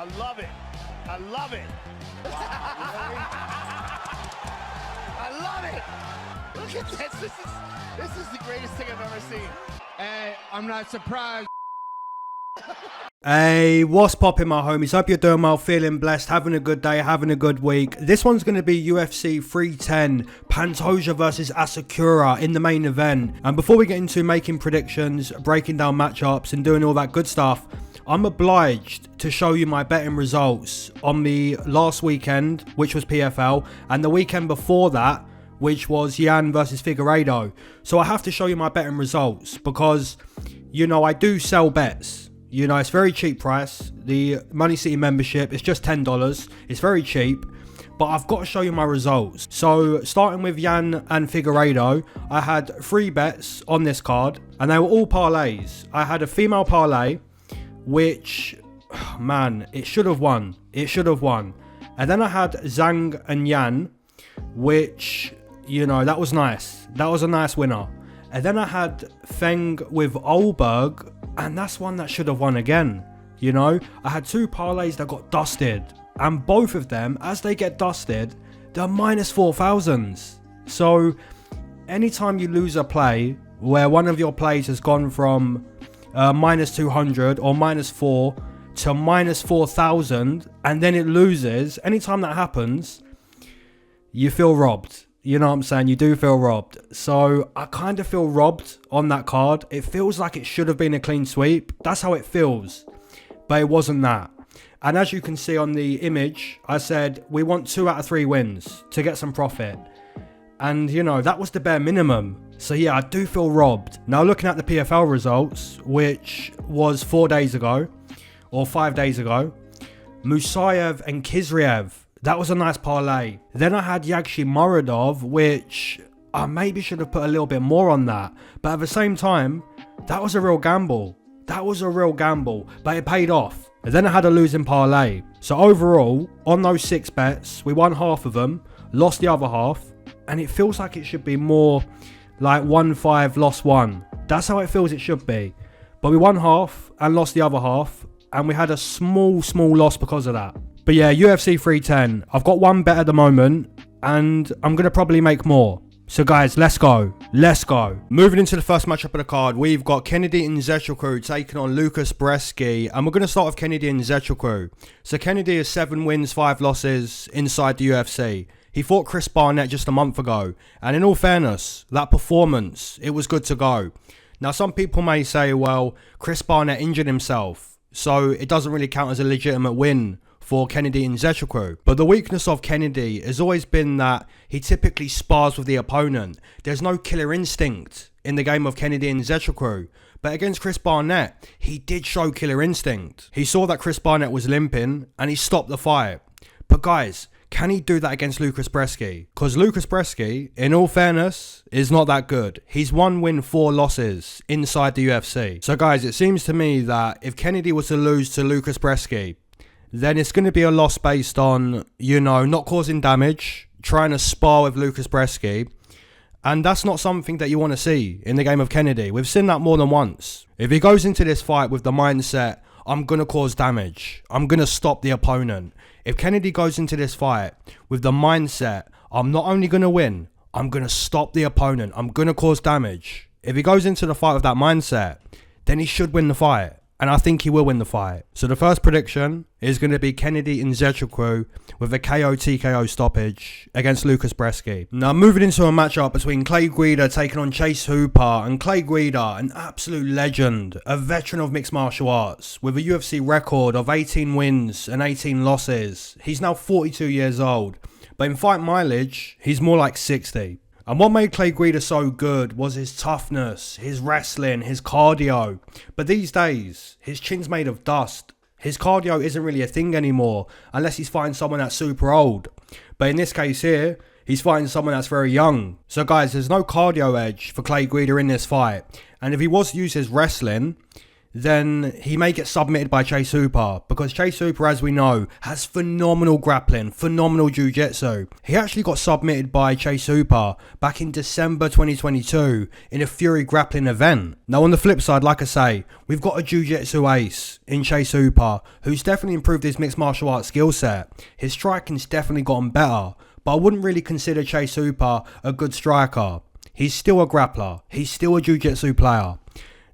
I love it. I love it. I love it. Look at this. This is the greatest thing I've ever seen. Hey, I'm not surprised. Hey, what's poppin', my homies? Hope you're doing well, feeling blessed, having a good day, having a good week. This one's going to be UFC 310, Pantoja versus Asakura in the main event. And before we get into making predictions, breaking down matchups and doing all that good stuff, I'm obliged to show you my betting results on the last weekend, which was PFL, and the weekend before that, which was Yan versus Figueiredo. So I have to show you my betting results because, you know, I do sell bets. You know, it's very cheap price. The Money City membership is just $10. It's very cheap, but I've got to show you my results. So starting with Yan and Figueiredo, I had 3 bets on this card and they were all parlays. I had a female parlay, which, man, it should have won. It should have won. And then I had Zhang and Yan, which, you know, that was nice. That was a nice winner. And then I had Feng with Olberg, and that's one that should have won again. You know, I had 2 parlays that got dusted, and both of them, as they get dusted, they're minus 4,000s. So anytime you lose a play where one of your plays has gone from minus 200 or minus 4 to minus 4,000, and then it loses, anytime that happens, you feel robbed. You know what I'm saying? You do feel robbed. So I kind of feel robbed on that card. It feels like it should have been a clean sweep. That's how it feels. But it wasn't that. And as you can see on the image, I said we want 2 out of 3 wins to get some profit. And, you know, that was the bare minimum. So yeah, I do feel robbed. Now looking at the PFL results, which was 4 days ago, or 5 days ago, Musayev and Kizriev. That was a nice parlay. Then I had Yagshi Muradov, which I maybe should have put a little bit more on that. But at the same time, that was a real gamble. That was a real gamble, but it paid off. And then I had a losing parlay. So overall, on those 6 bets, we won half of them, lost the other half, and it feels like it should be more like 1-5, lost 1. That's how it feels it should be. But we won half and lost the other half, and we had a small loss because of that. But yeah, UFC 310. I've got 1 bet at the moment, and I'm going to probably make more. So guys, let's go. Let's go. Moving into the first matchup of the card, we've got Kennedy Nzechukwu taking on Lukasz Brzeski. And we're going to start with Kennedy Nzechukwu. So Kennedy has 7 wins, 5 losses inside the UFC. He fought Chris Barnett just a month ago. And in all fairness, that performance, it was good to go. Now, some people may say, well, Chris Barnett injured himself, so it doesn't really count as a legitimate win for Kennedy Nzechukwu. But the weakness of Kennedy has always been that he typically spars with the opponent. There's no killer instinct in the game of Kennedy Nzechukwu. But against Chris Barnett, he did show killer instinct. He saw that Chris Barnett was limping and he stopped the fight. But guys, can he do that against Lukasz Brzeski? Because Lukasz Brzeski, in all fairness, is not that good. He's 1 win, 4 losses inside the UFC. So guys, it seems to me that if Kennedy was to lose to Lukasz Brzeski, then it's going to be a loss based on, you know, not causing damage, trying to spar with Lukasz Brzeski. And that's not something that you want to see in the game of Kennedy. We've seen that more than once. If he goes into this fight with the mindset, I'm going to cause damage, I'm going to stop the opponent. If Kennedy goes into this fight with the mindset, I'm not only going to win, I'm going to stop the opponent, I'm going to cause damage. If he goes into the fight with that mindset, then he should win the fight. And I think he will win the fight. So the first prediction is going to be Kennedy Nzechukwu with a KO TKO stoppage against Lukasz Brzeski. Now moving into a matchup between Clay Guida taking on Chase Hooper. And Clay Guida, an absolute legend, a veteran of mixed martial arts with a UFC record of 18 wins and 18 losses. He's now 42 years old. But in fight mileage, he's more like 60. And what made Clay Guida so good was his toughness, his wrestling, his cardio. But these days, his chin's made of dust. His cardio isn't really a thing anymore, unless he's fighting someone that's super old. But in this case here, he's fighting someone that's very young. So guys, there's no cardio edge for Clay Guida in this fight. And if he was to use his wrestling, then he may get submitted by Chase Hooper, because Chase Hooper, as we know, has phenomenal grappling, phenomenal jiu-jitsu. He actually got submitted by Chase Hooper back in December 2022 in a Fury grappling event. Now on the flip side, like I say, we've got a jiu-jitsu ace in Chase Hooper who's definitely improved his mixed martial arts skill set. His striking's definitely gotten better, but I wouldn't really consider Chase Hooper a good striker. He's still a grappler. He's still a jiu-jitsu player.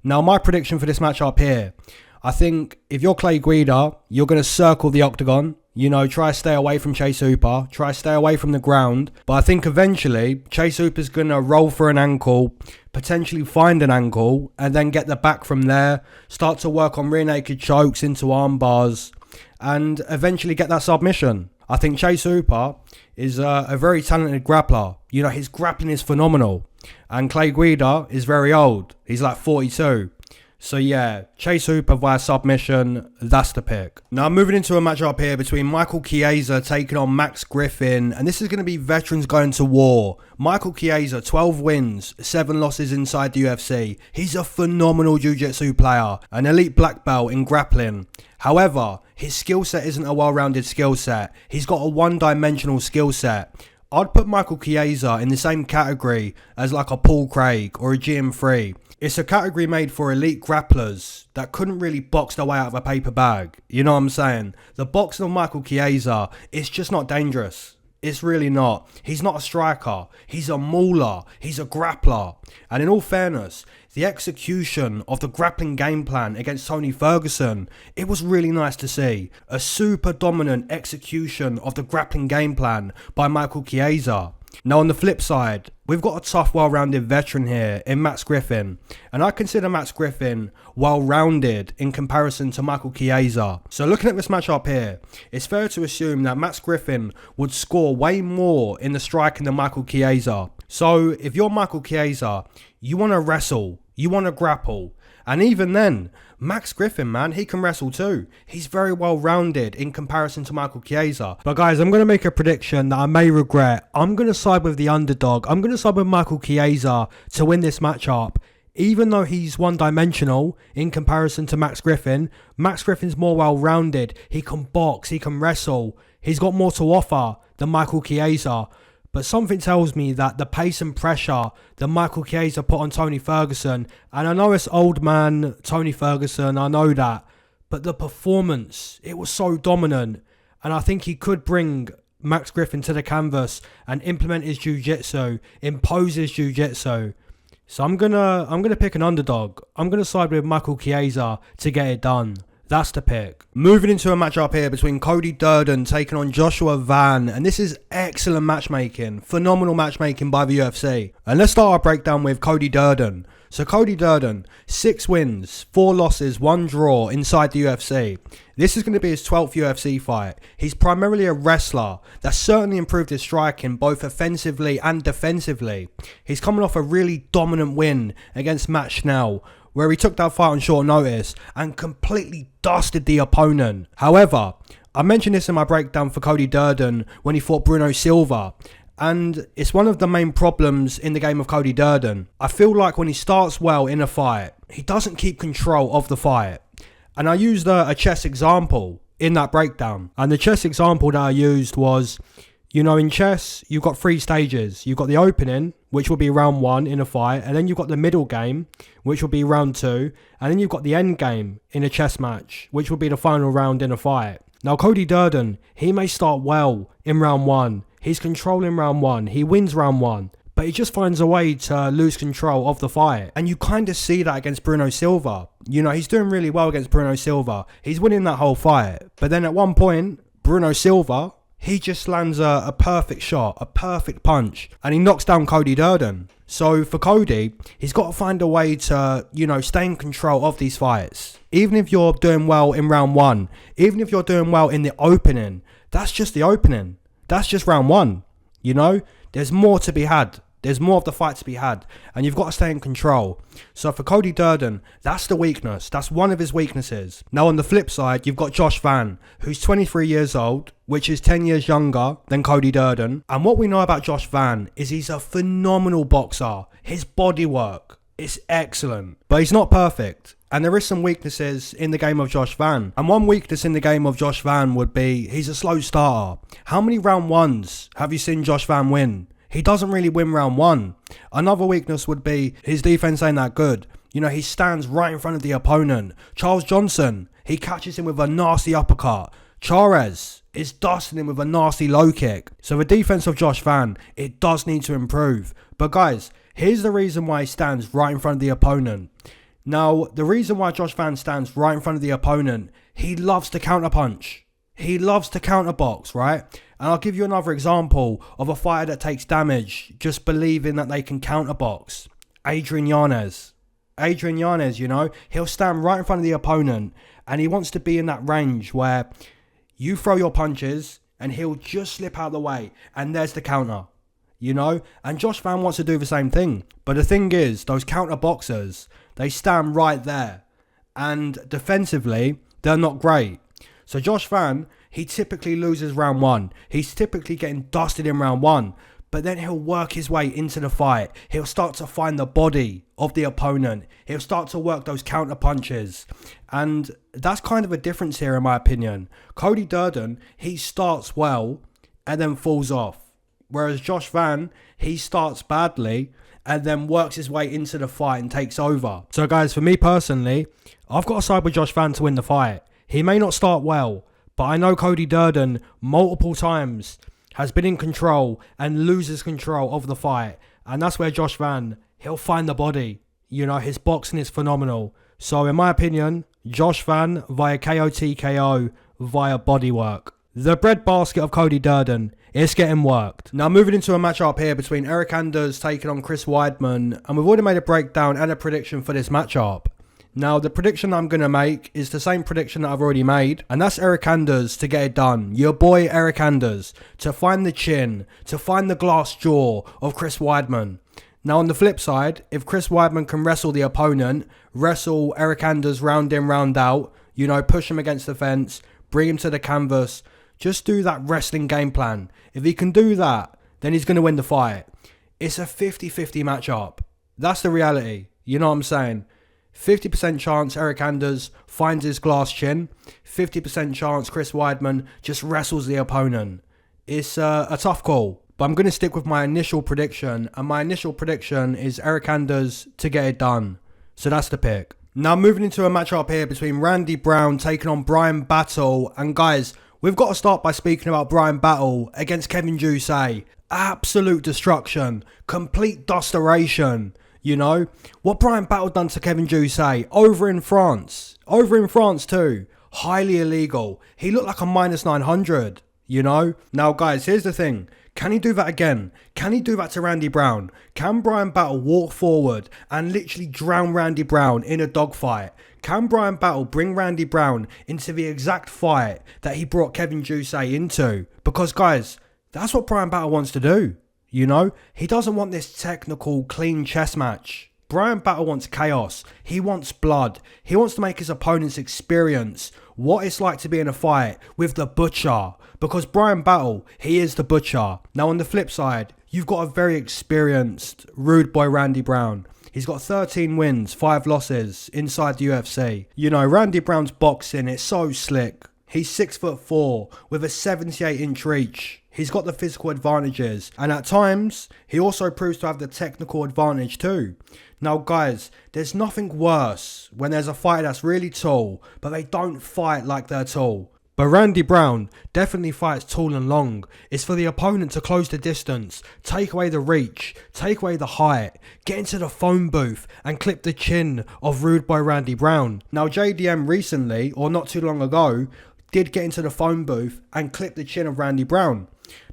Now, my prediction for this matchup here, I think if you're Clay Guida, you're going to circle the octagon. You know, try to stay away from Chase Hooper. Try to stay away from the ground. But I think eventually, Chase Hooper's going to roll for an ankle, potentially find an ankle, and then get the back from there. Start to work on rear naked chokes into arm bars, and eventually get that submission. I think Chase Hooper is a very talented grappler. You know, his grappling is phenomenal. And Clay Guida is very old. He's like 42. So yeah, Chase Hooper via submission, that's the pick. Now moving into a matchup here between Michael Chiesa taking on Max Griffin. And this is going to be veterans going to war. Michael Chiesa, 12 wins, 7 losses inside the UFC. He's a phenomenal jiu-jitsu player, an elite black belt in grappling. However, his skill set isn't a well-rounded skill set. He's got a one-dimensional skill set. I'd put Michael Chiesa in the same category as like a Paul Craig or a GM3. It's a category made for elite grapplers that couldn't really box their way out of a paper bag. You know what I'm saying? The boxing of Michael Chiesa, it's just not dangerous. It's really not. He's not a striker. He's a mauler. He's a grappler. And in all fairness, the execution of the grappling game plan against Tony Ferguson, it was really nice to see. A super dominant execution of the grappling game plan by Michael Chiesa. Now on the flip side, we've got a tough, well-rounded veteran here in Max Griffin. And I consider Max Griffin well-rounded in comparison to Michael Chiesa. So looking at this matchup here, it's fair to assume that Max Griffin would score way more in the striking than Michael Chiesa. So if you're Michael Chiesa, you want to wrestle, you want to grapple. And even then, Max Griffin, man, he can wrestle too. He's very well-rounded in comparison to Michael Chiesa. But guys, I'm going to make a prediction that I may regret. I'm going to side with the underdog. I'm going to side with Michael Chiesa to win this matchup. Even though he's one-dimensional in comparison to Max Griffin, Max Griffin's more well-rounded. He can box, he can wrestle. He's got more to offer than Michael Chiesa. But something tells me that the pace and pressure that Michael Chiesa put on Tony Ferguson, and I know it's old man Tony Ferguson, I know that, but the performance, it was so dominant, and I think he could bring Max Griffin to the canvas and implement his jiu-jitsu, impose his jiu-jitsu. So I'm gonna pick an underdog. I'm gonna side with Michael Chiesa to get it done. That's the pick. Moving into a matchup here between Cody Durden taking on Joshua Van. And this is excellent matchmaking. Phenomenal matchmaking by the UFC. And let's start our breakdown with Cody Durden. So Cody Durden, 6 wins, 4 losses, 1 draw inside the UFC. This is going to be his 12th UFC fight. He's primarily a wrestler. That's certainly improved his striking both offensively and defensively. He's coming off a really dominant win against Matt Schnell, where he took that fight on short notice and completely dusted the opponent. However, I mentioned this in my breakdown for Cody Durden when he fought Bruno Silva, and it's one of the main problems in the game of Cody Durden. I feel like when he starts well in a fight, he doesn't keep control of the fight. And I used a chess example in that breakdown. And the chess example that I used was, you know, in chess, you've got 3 stages. You've got the opening, which will be round 1 in a fight. And then you've got the middle game, which will be round 2. And then you've got the end game in a chess match, which will be the final round in a fight. Now, Cody Durden, he may start well in round 1. He's controlling round 1. He wins round 1. But he just finds a way to lose control of the fight. And you kind of see that against Bruno Silva. You know, he's doing really well against Bruno Silva. He's winning that whole fight. But then at one point, Bruno Silva, he just lands a perfect shot, a perfect punch, and he knocks down Cody Durden. So for Cody, he's got to find a way to, you know, stay in control of these fights. Even if you're doing well in round 1, even if you're doing well in the opening, that's just the opening. That's just round 1. You know, there's more to be had. There's more of the fight to be had, and you've got to stay in control. So for Cody Durden, that's the weakness. That's one of his weaknesses. Now on the flip side, you've got Josh Van, who's 23 years old, which is 10 years younger than Cody Durden. And what we know about Josh Van is he's a phenomenal boxer. His body work, It's excellent. But he's not perfect. And there is some weaknesses in the game of Josh Van. And one weakness in the game of Josh Van would be he's a slow starter. How many round ones have you seen Josh Van win? He doesn't really win round one. Another weakness would be his defense ain't that good. You know, he stands right in front of the opponent. Charles Johnson, he catches him with a nasty uppercut. Charez is dusting him with a nasty low kick. So the defense of Josh Van, it does need to improve. But guys, here's the reason why he stands right in front of the opponent. Now, the reason why Josh Van stands right in front of the opponent, he loves to counterpunch. He loves to counterbox, right? And I'll give you another example of a fighter that takes damage just believing that they can counterbox. Adrian Yanez. Adrian Yanez, you know, he'll stand right in front of the opponent and he wants to be in that range where you throw your punches and he'll just slip out of the way and there's the counter, you know? And Josh Van wants to do the same thing. But the thing is, those counter boxers, they stand right there and defensively, they're not great. So Josh Van, he typically loses round one. He's typically getting dusted in round one. But then he'll work his way into the fight. He'll start to find the body of the opponent. He'll start to work those counter punches. And that's kind of a difference here in my opinion. Cody Durden, he starts well and then falls off. Whereas Josh Van, he starts badly and then works his way into the fight and takes over. So guys, for me personally, I've got to side with Josh Van to win the fight. He may not start well, but I know Cody Durden multiple times has been in control and loses control of the fight. And that's where Josh Van, he'll find the body. You know, his boxing is phenomenal. So in my opinion, Josh Van via KO/TKO via bodywork. The breadbasket of Cody Durden, it's getting worked. Now moving into a matchup here between Eryk Anders taking on Chris Weidman. And we've already made a breakdown and a prediction for this matchup. Now, the prediction I'm going to make is the same prediction that I've already made. And that's Eryk Anders to get it done. Your boy Eryk Anders to find the chin, to find the glass jaw of Chris Weidman. Now, on the flip side, if Chris Weidman can wrestle the opponent, wrestle Eryk Anders round in, round out, you know, push him against the fence, bring him to the canvas, just do that wrestling game plan. If he can do that, then he's going to win the fight. It's a 50-50 matchup. That's the reality. You know what I'm saying? 50% chance Eryk Anders finds his glass chin. 50% chance Chris Weidman just wrestles the opponent. It's a tough call. But I'm going to stick with my initial prediction. And my initial prediction is Eryk Anders to get it done. So that's the pick. Now moving into a matchup here between Randy Brown taking on Bryan Battle. And guys, we've got to start by speaking about Bryan Battle against Kevin Jusay. Absolute destruction. Complete dusteration. You know, what Bryan Battle done to Kevin Jusay over in France. Over in France too. Highly illegal. He looked like a -900, you know. Now guys, here's the thing. Can he do that again? Can he do that to Randy Brown? Can Bryan Battle walk forward and literally drown Randy Brown in a dogfight? Can Bryan Battle bring Randy Brown into the exact fight that he brought Kevin Jusay into? Because guys, that's what Bryan Battle wants to do. You know, he doesn't want this technical, clean chess match. Bryan Battle wants chaos. He wants blood. He wants to make his opponents experience what it's like to be in a fight with the Butcher. Because Bryan Battle, he is the Butcher. Now on the flip side, you've got a very experienced rude boy Randy Brown. He's got 13 wins, 5 losses inside the UFC. You know, Randy Brown's boxing, it's so slick. He's 6'4" with a 78-inch reach. He's got the physical advantages, and at times, he also proves to have the technical advantage too. Now guys, there's nothing worse when there's a fighter that's really tall, but they don't fight like they're tall. But Randy Brown definitely fights tall and long. It's for the opponent to close the distance, take away the reach, take away the height, get into the phone booth and clip the chin of rude boy Randy Brown. Now JDM recently, or not too long ago, did get into the phone booth and clip the chin of Randy Brown.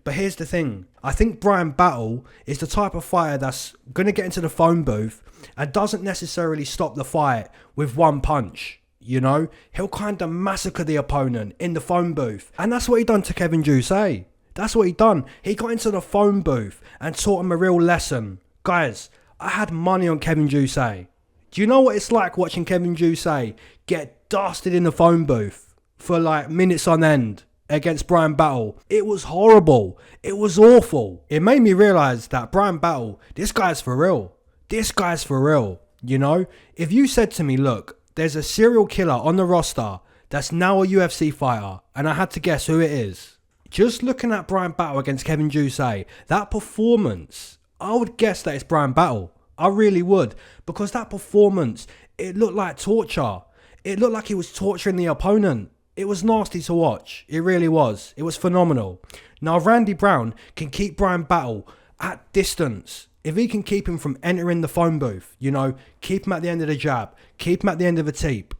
But here's the thing. I think Bryan Battle is the type of fighter that's going to get into the phone booth and doesn't necessarily stop the fight with one punch. You know, he'll kind of massacre the opponent in the phone booth. And that's what he done to Kevin Jusay. That's what he done. He got into the phone booth and taught him a real lesson. Guys, I had money on Kevin Jusay. Do you know what it's like watching Kevin Jusay get dusted in the phone booth for like minutes on end against Bryan Battle? It was horrible. It was awful. It made me realise that Bryan Battle, this guy's for real. This guy's for real. You know, if you said to me, look, there's a serial killer on the roster that's now a UFC fighter, and I had to guess who it is. Just looking at Bryan Battle against Kevin Jousset, that performance, I would guess that it's Bryan Battle. I really would. Because that performance, it looked like torture. It looked like he was torturing the opponent. It was nasty to watch. It really was. It was phenomenal. Now, if Randy Brown can keep Bryan Battle at distance, if he can keep him from entering the phone booth, you know, keep him at the end of the jab, keep him at the end of the tape,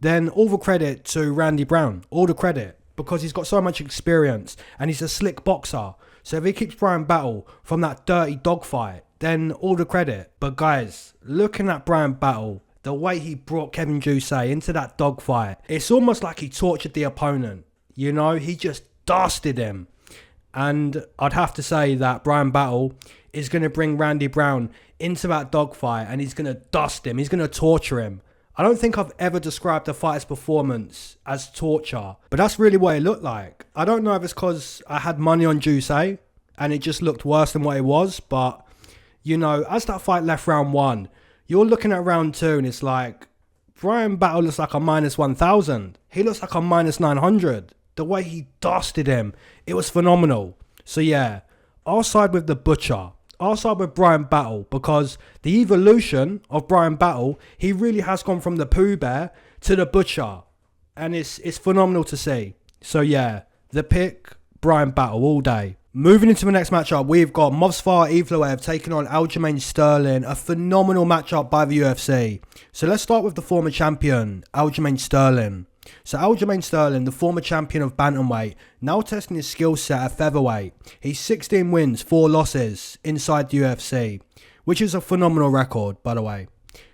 then all the credit to Randy Brown. All the credit. Because he's got so much experience and he's a slick boxer. So if he keeps Bryan Battle from that dirty dogfight, then all the credit. But guys, looking at Bryan Battle, the way he brought Kevin Jousset into that dogfight, it's almost like he tortured the opponent. You know, he just dusted him. And I'd have to say that Bryan Battle is going to bring Randy Brown into that dogfight and he's going to dust him. He's going to torture him. I don't think I've ever described a fighter's performance as torture, but that's really what it looked like. I don't know if it's because I had money on Jousset and it just looked worse than what it was, but, you know, as that fight left round 1, you're looking at round 2 and it's like, Bryan Battle looks like a minus 1,000. He looks like a minus 900. The way he dusted him, it was phenomenal. So yeah, I'll side with the Butcher. I'll side with Bryan Battle because the evolution of Bryan Battle, he really has gone from the Pooh Bear to the Butcher. And it's phenomenal to see. So yeah, the pick, Bryan Battle all day. Moving into the next matchup, we've got Movsar Evloev taking on Aljamain Sterling. A phenomenal matchup by the UFC. So let's start with the former champion, Aljamain Sterling. So Aljamain Sterling, the former champion of bantamweight, now testing his skill set at featherweight. He's 16 wins, 4 losses inside the UFC, which is a phenomenal record, by the way.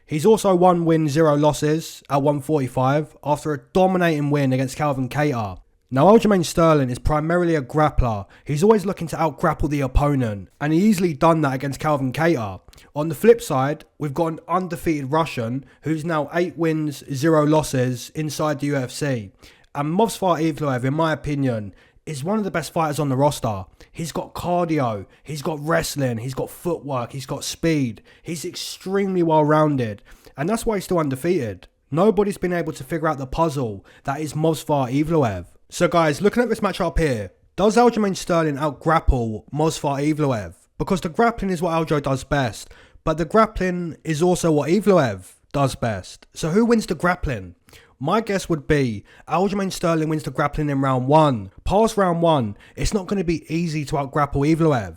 He's also 1 win, 0 losses at 145 after a dominating win against Calvin Kattar. Now, Aljamain Sterling is primarily a grappler. He's always looking to out-grapple the opponent, and he easily done that against Calvin Kattar. On the flip side, we've got an undefeated Russian who's now 8 wins, 0 losses inside the UFC. And Movsar Evloev, in my opinion, is one of the best fighters on the roster. He's got cardio, he's got wrestling, he's got footwork, he's got speed. He's extremely well-rounded, and that's why he's still undefeated. Nobody's been able to figure out the puzzle that is Movsar Evloev. So guys, looking at this matchup here, does Aljamain Sterling out-grapple Movsar Evloev? Because the grappling is what Aljo does best, but the grappling is also what Evloev does best. So who wins the grappling? My guess would be Aljamain Sterling wins the grappling in round 1. Past round 1, it's not going to be easy to out-grapple Evloev.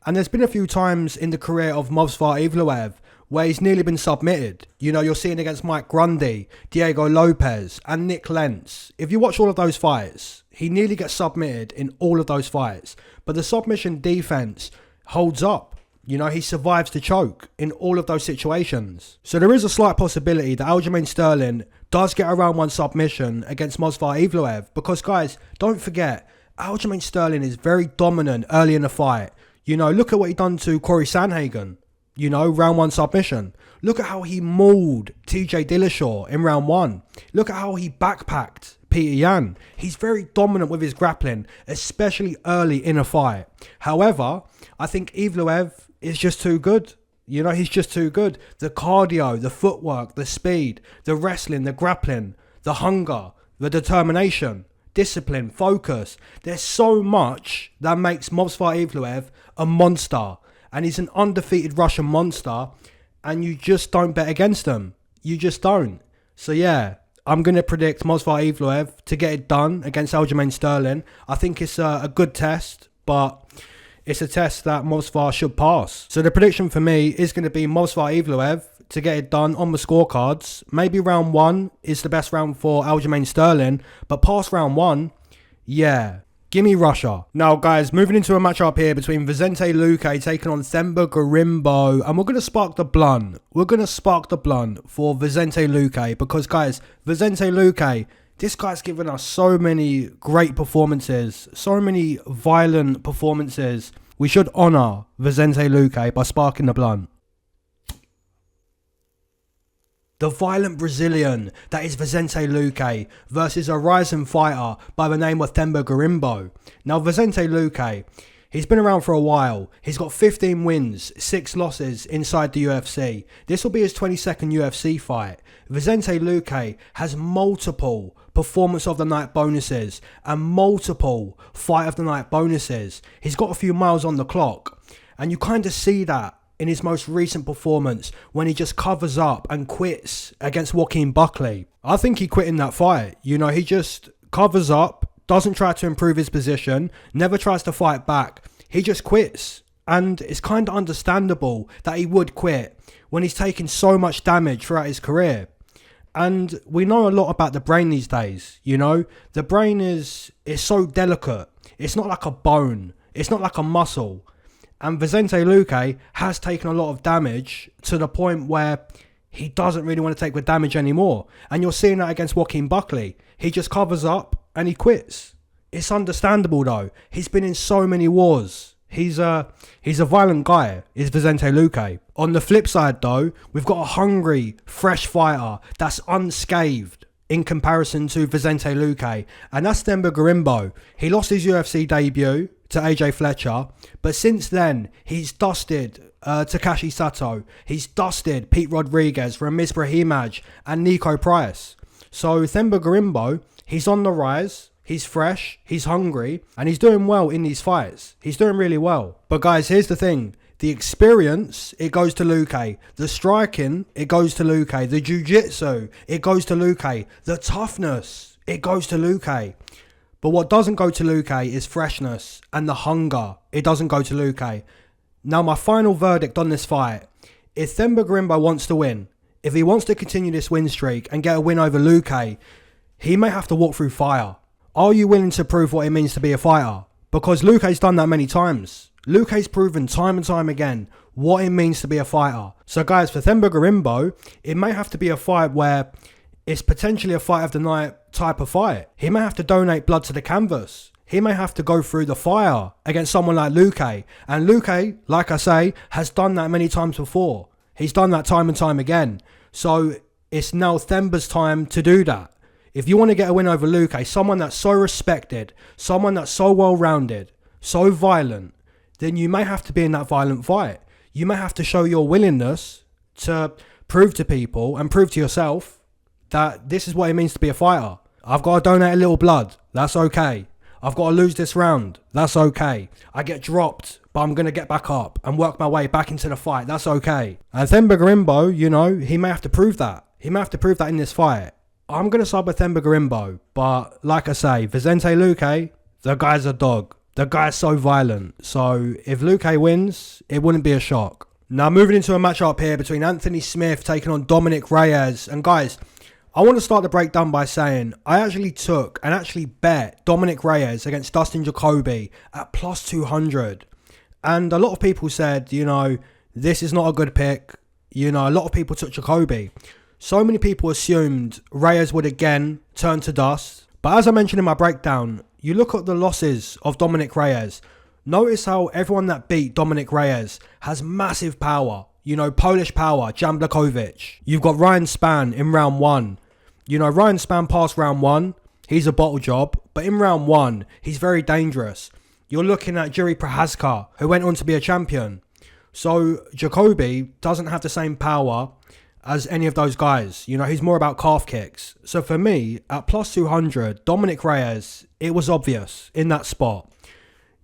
And there's been a few times in the career of Movsar Evloev where he's nearly been submitted. You know, you're seeing against Mike Grundy, Diego Lopez, and Nick Lentz. If you watch all of those fights, he nearly gets submitted in all of those fights. But the submission defense holds up. You know, he survives the choke in all of those situations. So there is a slight possibility that Aljamain Sterling does get a round 1 submission against Movsar Evloev. Because guys, don't forget, Aljamain Sterling is very dominant early in the fight. You know, look at what he done to Corey Sandhagen. You know, round 1 submission. Look at how he mauled TJ Dillashaw in round 1. Look at how he backpacked Peter Yan. He's very dominant with his grappling, especially early in a fight. However, I think Evloev is just too good. You know, he's just too good. The cardio, the footwork, the speed, the wrestling, the grappling, the hunger, the determination, discipline, focus. There's so much that makes Movsar Evloev a monster. And he's an undefeated Russian monster. And you just don't bet against him. You just don't. So yeah, I'm going to predict Movsar Evloev to get it done against Aljamain Sterling. I think it's a good test, but it's a test that Movsar should pass. So the prediction for me is going to be Movsar Evloev to get it done on the scorecards. Maybe round 1 is the best round for Aljamain Sterling, but past round 1, yeah, give me Russia. Now guys, moving into a matchup here between Vicente Luque taking on Themba Gorimbo, and we're going to spark the blunt. We're going to spark the blunt for Vicente Luque because guys, Vicente Luque, this guy's given us so many great performances, so many violent performances. We should honour Vicente Luque by sparking the blunt. The violent Brazilian that is Vicente Luque versus a rising fighter by the name of Themba Gorimbo. Now Vicente Luque, He's been around for a while. He's got 15 wins, 6 losses inside the UFC. This will be his 22nd UFC fight. Vicente Luque has multiple performance of the night bonuses and multiple fight of the night bonuses. He's got a few miles on the clock, and you kind of see that in his most recent performance when he just covers up and quits against Joaquin Buckley. I think he quit in that fight. You know, he just covers up, doesn't try to improve his position, never tries to fight back. He just quits. And it's kind of understandable that he would quit when he's taken so much damage throughout his career. And we know a lot about the brain these days, you know. The brain is so delicate. It's not like a bone. It's not like a muscle. And Vicente Luque has taken a lot of damage to the point where he doesn't really want to take the damage anymore. And you're seeing that against Joaquin Buckley. He just covers up and he quits. It's understandable though. He's been in so many wars. He's a violent guy, is Vicente Luque. On the flip side though, we've got a hungry, fresh fighter that's unscathed in comparison to Vicente Luque, and that's Themba Gorimbo. He lost his UFC debut to AJ Fletcher, but since then he's dusted Takashi Sato, he's dusted Pete Rodriguez, Ramiz Brahimaj and Nico Price. So Themba Gorimbo, he's on the rise. He's fresh, he's hungry, and he's doing well in these fights. He's doing really well. But guys, here's the thing. The experience, it goes to Luque. The striking, it goes to Luque. The jiu-jitsu, it goes to Luque. The toughness, it goes to Luque. But what doesn't go to Luque is freshness and the hunger. It doesn't go to Luque. Now, my final verdict on this fight. If Themba Gorimbo wants to win, if he wants to continue this win streak and get a win over Luque, he may have to walk through fire. Are you willing to prove what it means to be a fighter? Because Luque's done that many times. Luque's proven time and time again what it means to be a fighter. So guys, for Themba Gorimbo, it may have to be a fight where it's potentially a fight of the night type of fight. He may have to donate blood to the canvas. He may have to go through the fire against someone like Luque. And Luque, like I say, has done that many times before. He's done that time and time again. So it's now Themba's time to do that. If you want to get a win over Luque, someone that's so respected, someone that's so well-rounded, so violent, then you may have to be in that violent fight. You may have to show your willingness to prove to people and prove to yourself that this is what it means to be a fighter. I've got to donate a little blood. That's okay. I've got to lose this round. That's okay. I get dropped, but I'm going to get back up and work my way back into the fight. That's okay. And Themba Gorimbo, you know, he may have to prove that. He may have to prove that in this fight. I'm going to side with Themba Gorimbo, but like I say, Vicente Luque, the guy's a dog. The guy's so violent. So if Luque wins, it wouldn't be a shock. Now moving into a matchup here between Anthony Smith taking on Dominick Reyes. And guys, I want to start the breakdown by saying I actually bet Dominick Reyes against Dustin Jacoby at plus 200. And a lot of people said, you know, this is not a good pick. You know, a lot of people took Jacoby. So many people assumed Reyes would again turn to dust. But as I mentioned in my breakdown, you look at the losses of Dominick Reyes. Notice how everyone that beat Dominick Reyes has massive power. You know, Polish power, Jan Blachowicz. You've got Ryan Spann in round 1. You know, Ryan Spann passed round 1. He's a bottle job. But in round 1, he's very dangerous. You're looking at Jiří Procházka, who went on to be a champion. So Jacoby doesn't have the same power as any of those guys. You know, he's more about calf kicks. So for me, at plus 200, Dominick Reyes, it was obvious in that spot.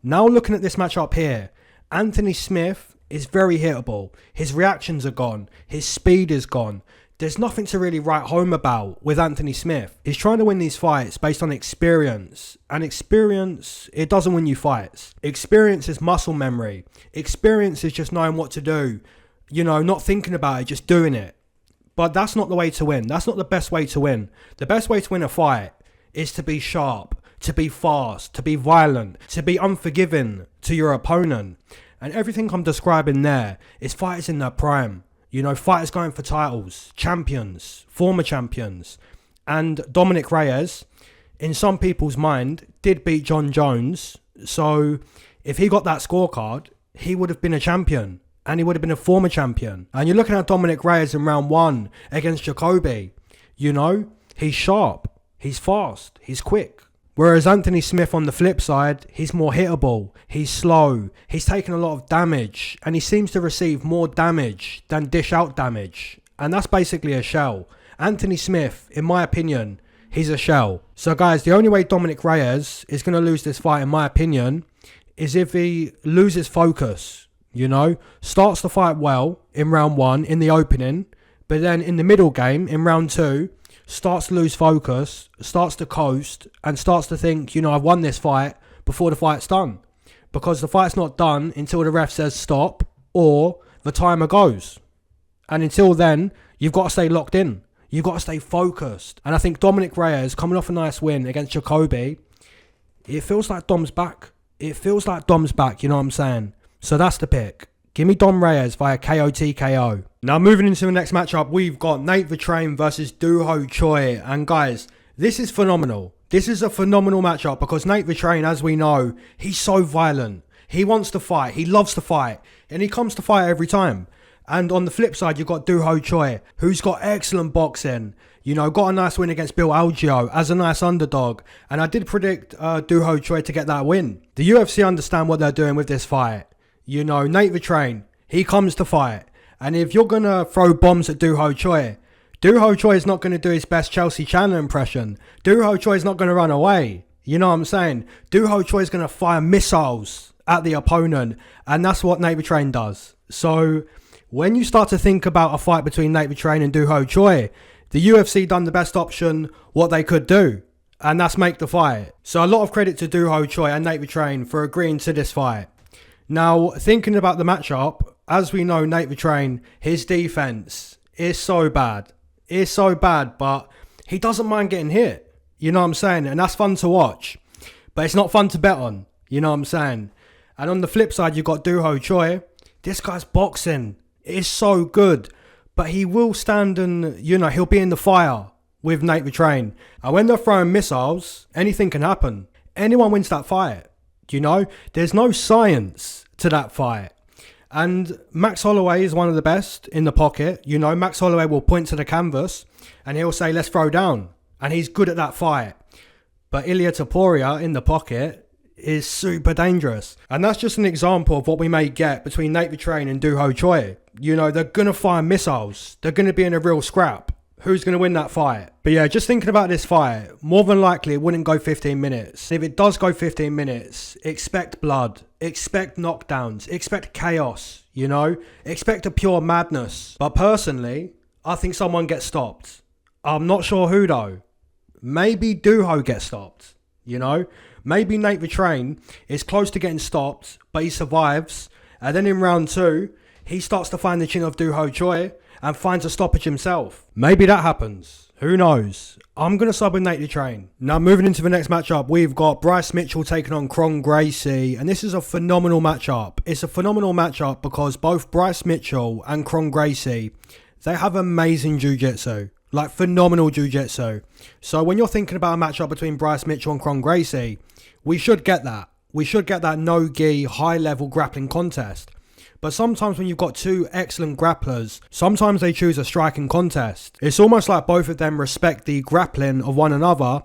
Now looking at this matchup here, Anthony Smith is very hittable. His reactions are gone. His speed is gone. There's nothing to really write home about with Anthony Smith. He's trying to win these fights based on experience. And experience, it doesn't win you fights. Experience is muscle memory. Experience is just knowing what to do. You know, not thinking about it, just doing it. But that's not the way to win. That's not the best way to win. The best way to win a fight is to be sharp, to be fast, to be violent, to be unforgiving to your opponent. And everything I'm describing there is fighters in their prime. You know, fighters going for titles, champions, former champions. And Dominick Reyes, in some people's mind, did beat John Jones. So if he got that scorecard, he would have been a champion. And he would have been a former champion. And you're looking at Dominick Reyes in round 1 against Jacoby. You know, he's sharp, he's fast, he's quick. Whereas Anthony Smith on the flip side, he's more hittable, he's slow, he's taken a lot of damage, and he seems to receive more damage than dish out damage. And that's basically a shell. Anthony Smith, in my opinion, he's a shell. So guys, the only way Dominick Reyes is going to lose this fight, in my opinion, is if he loses focus, you know, starts the fight well in round 1 in the opening, but then in the middle game, in round 2, starts to lose focus, starts to coast, and starts to think, you know, I've won this fight before the fight's done. Because the fight's not done until the ref says stop or the timer goes. And until then, you've got to stay locked in. You've got to stay focused. And I think Dominick Reyes, coming off a nice win against Jacoby, it feels like Dom's back. It feels like Dom's back, you know what I'm saying? So that's the pick. Give me Dom Reyes via KO/TKO. Now moving into the next matchup, we've got Nate the Train versus Dooho Choi. And guys, this is phenomenal. This is a phenomenal matchup because Nate the Train, as we know, he's so violent. He wants to fight. He loves to fight. And he comes to fight every time. And on the flip side, you've got Dooho Choi, who's got excellent boxing. You know, got a nice win against Bill Algeo as a nice underdog. And I did predict Dooho Choi to get that win. The UFC understand what they're doing with this fight. You know, Nate the Train, he comes to fight. And if you're going to throw bombs at Dooho Choi is not going to do his best Chelsea Chandler impression. Dooho Choi is not going to run away. You know what I'm saying? Dooho Choi is going to fire missiles at the opponent. And that's what Nate the Train does. So when you start to think about a fight between Nate the Train and Dooho Choi, the UFC done the best option what they could do. And that's make the fight. So a lot of credit to Dooho Choi and Nate the Train for agreeing to this fight. Now, thinking about the matchup, as we know, Nate the Train, his defense is so bad. It's so bad, but he doesn't mind getting hit. You know what I'm saying? And that's fun to watch. But it's not fun to bet on. You know what I'm saying? And on the flip side, you've got Dooho Choi. This guy's boxing is so good. But he will stand and, you know, he'll be in the fire with Nate the Train. And when they're throwing missiles, anything can happen. Anyone wins that fight. You know, there's no science to that fight. And Max Holloway is one of the best in the pocket. You know, Max Holloway will point to the canvas and he'll say, let's throw down. And he's good at that fight. But Ilia Topuria in the pocket is super dangerous. And that's just an example of what we may get between Nate the Train and Dooho Choi. You know, they're going to fire missiles. They're going to be in a real scrap. Who's going to win that fight? But yeah, just thinking about this fight, more than likely it wouldn't go 15 minutes. If it does go 15 minutes, expect blood, expect knockdowns, expect chaos, you know? Expect a pure madness. But personally, I think someone gets stopped. I'm not sure who though. Maybe Dooho gets stopped, you know? Maybe Nate the Train is close to getting stopped, but he survives. And then in round 2, he starts to find the chin of Dooho Choi and finds a stoppage himself. Maybe that happens. Who knows? I'm going to sub with Nate the Train. Now moving into the next matchup, we've got Bryce Mitchell taking on Gracie. And this is a phenomenal matchup. It's a phenomenal matchup because both Bryce Mitchell and Gracie, they have amazing jiu-jitsu. Like phenomenal jiu-jitsu. So when you're thinking about a matchup between Bryce Mitchell and Gracie, we should get that. We should get that no-gi, high-level grappling contest. But sometimes when you've got two excellent grapplers, sometimes they choose a striking contest. It's almost like both of them respect the grappling of one another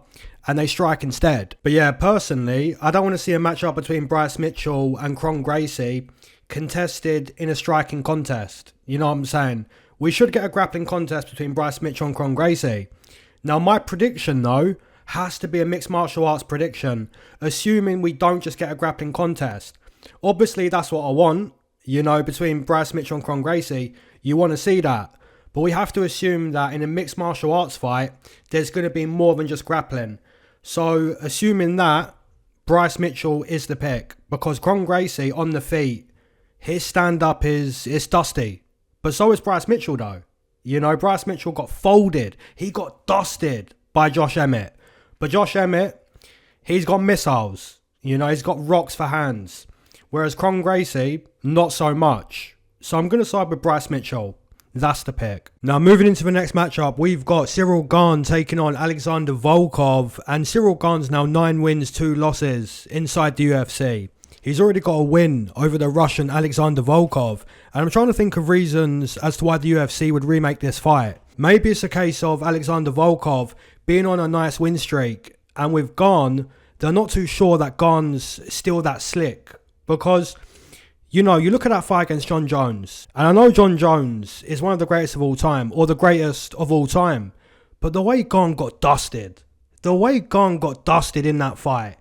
and they strike instead. But yeah, personally, I don't want to see a matchup between Bryce Mitchell and Gracie contested in a striking contest. You know what I'm saying? We should get a grappling contest between Bryce Mitchell and Gracie. Now my prediction though has to be a mixed martial arts prediction, assuming we don't just get a grappling contest. Obviously that's what I want. You know, between Bryce Mitchell and Gracie, you want to see that. But we have to assume that in a mixed martial arts fight, there's going to be more than just grappling. So, assuming that, Bryce Mitchell is the pick. Because Gracie, on the feet, his stand-up is dusty. But so is Bryce Mitchell, though. You know, Bryce Mitchell got folded. He got dusted by Josh Emmett. But Josh Emmett, he's got missiles. You know, he's got rocks for hands. Whereas Gracie, not so much. So I'm going to side with Bryce Mitchell. That's the pick. Now moving into the next matchup, we've got Ciryl Gane taking on Alexander Volkov. And Ciryl Gane's now 9 wins, 2 losses inside the UFC. He's already got a win over the Russian Alexander Volkov. And I'm trying to think of reasons as to why the UFC would remake this fight. Maybe it's a case of Alexander Volkov being on a nice win streak. And with Gane, they're not too sure that Gane's still that slick. Because, you know, you look at that fight against Jon Jones, and I know Jon Jones is one of the greatest of all time, or the greatest of all time, but the way Gane got dusted in that fight,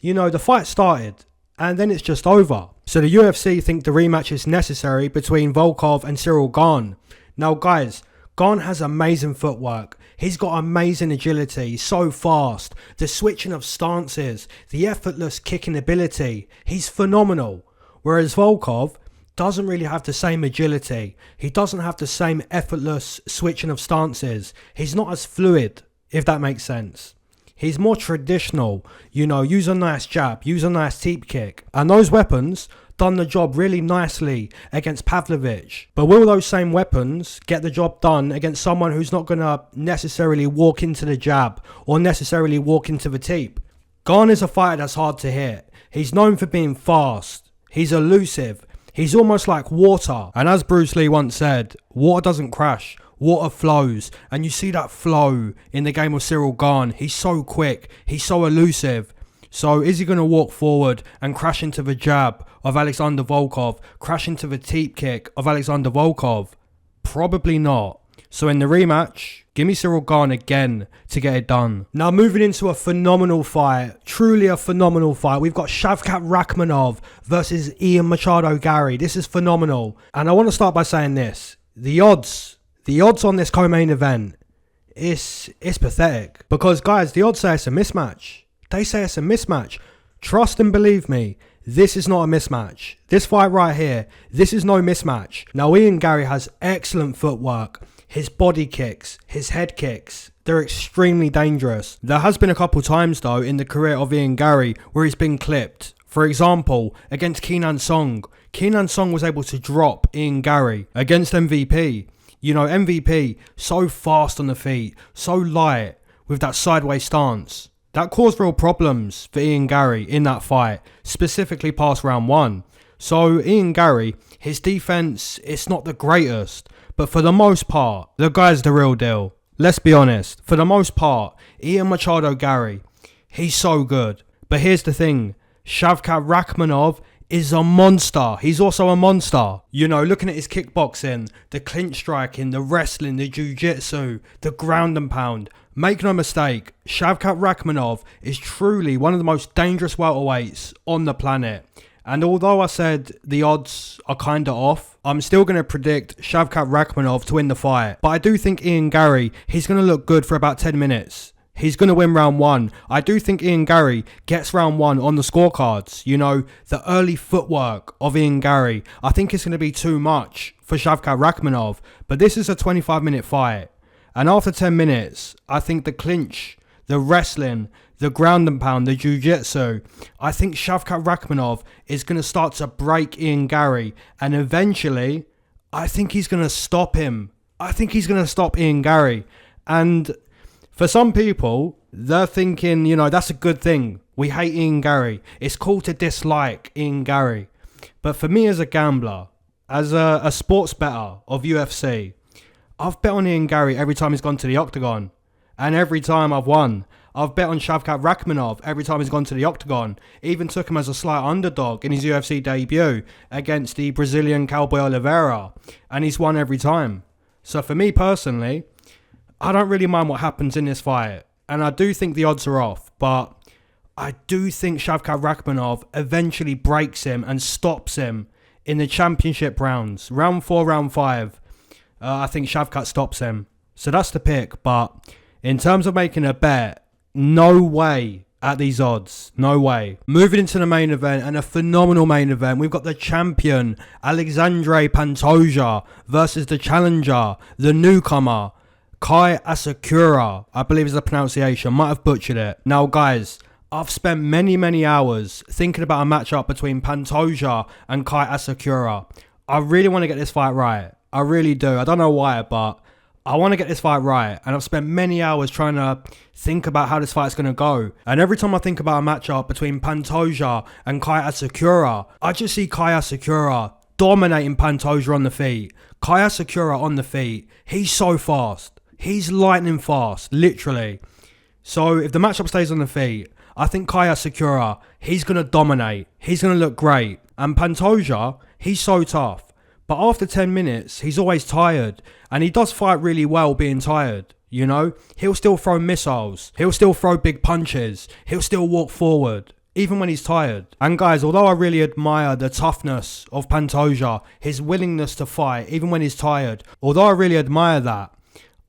you know, the fight started, and then it's just over. So the UFC think the rematch is necessary between Volkov and Ciryl Gane. Now guys, Gane has amazing footwork. He's got amazing agility, so fast. The switching of stances, the effortless kicking ability. He's phenomenal. Whereas Volkov doesn't really have the same agility. He doesn't have the same effortless switching of stances. He's not as fluid, if that makes sense. He's more traditional, you know, use a nice jab, use a nice teep kick. And those weapons done the job really nicely against Pavlovich. But will those same weapons get the job done against someone who's not going to necessarily walk into the jab or necessarily walk into the teep? Gane is a fighter that's hard to hit. He's known for being fast. He's elusive. He's almost like water. And as Bruce Lee once said, water doesn't crash. Water flows, and you see that flow in the game of Ciryl Gane. He's so quick, he's so elusive. So is he going to walk forward and crash into the jab of Alexander Volkov, crash into the teep kick of Alexander Volkov? Probably not. So in the rematch, give me Ciryl Gane again to get it done. Now moving into a phenomenal fight, truly a phenomenal fight. We've got Shavkat Rakhmonov versus Ian Machado Garry. This is phenomenal. And I want to start by saying this. The odds on this co-main event is pathetic. Because guys, the odds say it's a mismatch. They say it's a mismatch. Trust and believe me, this is not a mismatch. This fight right here, this is no mismatch. Now Ian Garry has excellent footwork. His body kicks, his head kicks, they're extremely dangerous. There has been a couple times though in the career of Ian Garry where he's been clipped. For example, against Kenan Song. Kenan Song was able to drop Ian Garry against MVP. You know, MVP, so fast on the feet, so light with that sideways stance. That caused real problems for Ian Garry in that fight, specifically past round 1. So Ian Garry, his defense, it's not the greatest, but for the most part, the guy's the real deal. Let's be honest, for the most part, Ian Machado Garry, he's so good. But here's the thing, Shavkat Rakhmonov is a monster. He's also a monster. You know, looking at his kickboxing, the clinch striking, the wrestling, the jiu-jitsu, the ground and pound. Make no mistake, Shavkat Rakhmonov is truly one of the most dangerous welterweights on the planet. And although I said the odds are kinda off, I'm still going to predict Shavkat Rakhmonov to win the fight. But I do think Ian Garry, he's going to look good for about 10 minutes. He's going to win round 1. I do think Ian Garry gets round 1 on the scorecards. You know, the early footwork of Ian Garry, I think it's going to be too much for Shavkat Rakhmonov. But this is a 25-minute fight. And after 10 minutes, I think the clinch, the wrestling, the ground and pound, the jiu-jitsu, I think Shavkat Rakhmonov is going to start to break Ian Garry. And eventually, I think he's going to stop him. I think he's going to stop Ian Garry. And for some people, they're thinking, you know, that's a good thing. We hate Ian Garry. It's cool to dislike Ian Garry. But for me as a gambler, as a sports bettor of UFC, I've bet on Ian Garry every time he's gone to the octagon. And every time I've won. I've bet on Shavkat Rakhmonov every time he's gone to the octagon. Even took him as a slight underdog in his UFC debut against the Brazilian Cowboy Oliveira. And he's won every time. So for me personally, I don't really mind what happens in this fight. And I do think the odds are off. But I do think Shavkat Rakhmonov eventually breaks him and stops him in the championship rounds. Round 4, round 5. I think Shavkat stops him. So that's the pick. But in terms of making a bet, no way at these odds. No way. Moving into the main event, and a phenomenal main event. We've got the champion, Alexandre Pantoja, versus the challenger, the newcomer, Kai Asakura, I believe is the pronunciation. Might have butchered it. Now, guys, I've spent many hours thinking about a matchup between Pantoja and Kai Asakura. I really want to get this fight right. I really do. I don't know why, but I want to get this fight right. And I've spent many hours trying to think about how this fight's going to go. And every time I think about a matchup between Pantoja and Kai Asakura, I just see Kai Asakura dominating Pantoja on the feet. Kai Asakura on the feet. He's so fast. He's lightning fast, literally. So if the matchup stays on the feet, I think Kaya Asakura, he's going to dominate. He's going to look great. And Pantoja, he's so tough. But after 10 minutes, he's always tired. And he does fight really well being tired. You know, he'll still throw missiles. He'll still throw big punches. He'll still walk forward, even when he's tired. And guys, although I really admire the toughness of Pantoja, his willingness to fight, even when he's tired, although I really admire that,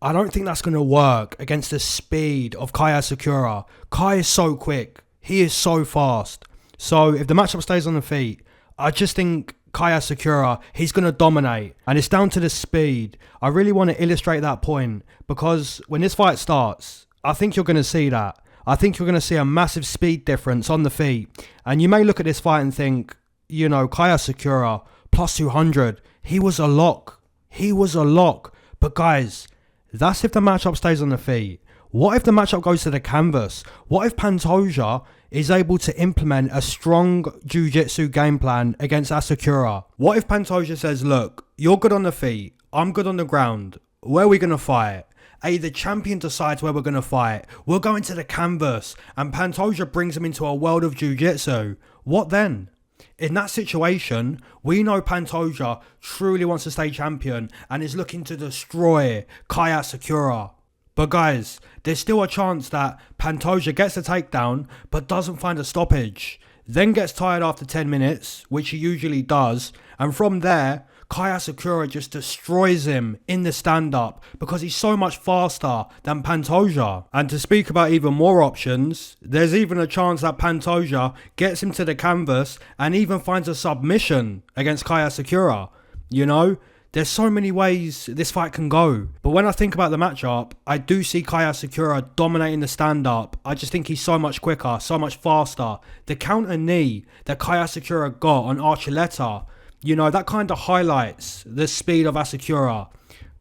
I don't think that's going to work against the speed of Kaya Asakura. Kai is so quick. He is so fast. So if the matchup stays on the feet, I just think Kaya Asakura, he's going to dominate. And it's down to the speed. I really want to illustrate that point because when this fight starts, I think you're going to see that. I think you're going to see a massive speed difference on the feet. And you may look at this fight and think, you know, Kaya Asakura, plus 200, he was a lock. He was a lock. But guys, that's if the matchup stays on the feet. What if the matchup goes to the canvas? What if Pantoja is able to implement a strong jiu-jitsu game plan against Asakura? What if Pantoja says, look, you're good on the feet, I'm good on the ground, where are we going to fight? The champion decides where we're going to fight. We're going to the canvas and Pantoja brings him into a world of jiu-jitsu. What then? In that situation, we know Pantoja truly wants to stay champion and is looking to destroy Kaya Asakura. But guys, there's still a chance that Pantoja gets a takedown but doesn't find a stoppage. Then gets tired after 10 minutes, which he usually does. And from there, Kaya Asakura just destroys him in the stand-up because he's so much faster than Pantoja. And to speak about even more options, there's even a chance that Pantoja gets him to the canvas and even finds a submission against Kaya Asakura. You know, there's so many ways this fight can go. But when I think about the matchup, I do see Kaya Asakura dominating the stand-up. I just think he's so much quicker, so much faster. The counter knee that Kaya Asakura got on Archuleta, you know, that kind of highlights the speed of Asakura.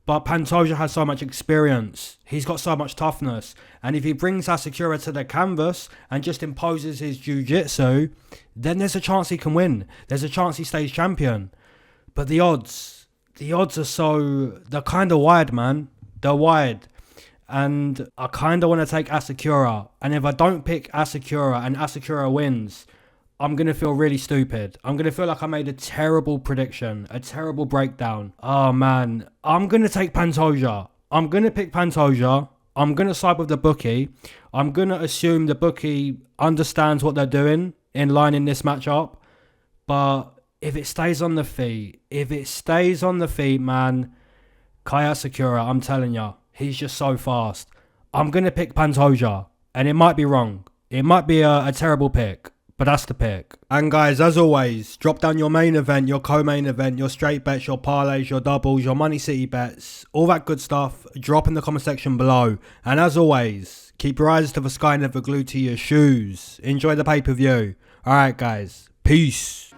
But Pantoja has so much experience. He's got so much toughness. And if he brings Asakura to the canvas and just imposes his jiu-jitsu, then there's a chance he can win. There's a chance he stays champion. But the odds are so... they're kind of wide, man. They're wide. And I kind of want to take Asakura. And if I don't pick Asakura and Asakura wins, I'm going to feel really stupid. I'm going to feel like I made a terrible prediction, a terrible breakdown. Oh, man. I'm going to take Pantoja. I'm going to pick Pantoja. I'm going to side with the bookie. I'm going to assume the bookie understands what they're doing in line in this matchup. But if it stays on the feet, man, Kaya Asakura, I'm telling you, he's just so fast. I'm going to pick Pantoja. And it might be wrong. It might be a terrible pick. But that's the pick. And guys, as always, drop down your main event, your co-main event, your straight bets, your parlays, your doubles, your money city bets, all that good stuff. Drop in the comment section below. And as always, keep your eyes to the sky, never glued to your shoes. Enjoy the pay-per-view. Alright guys, peace.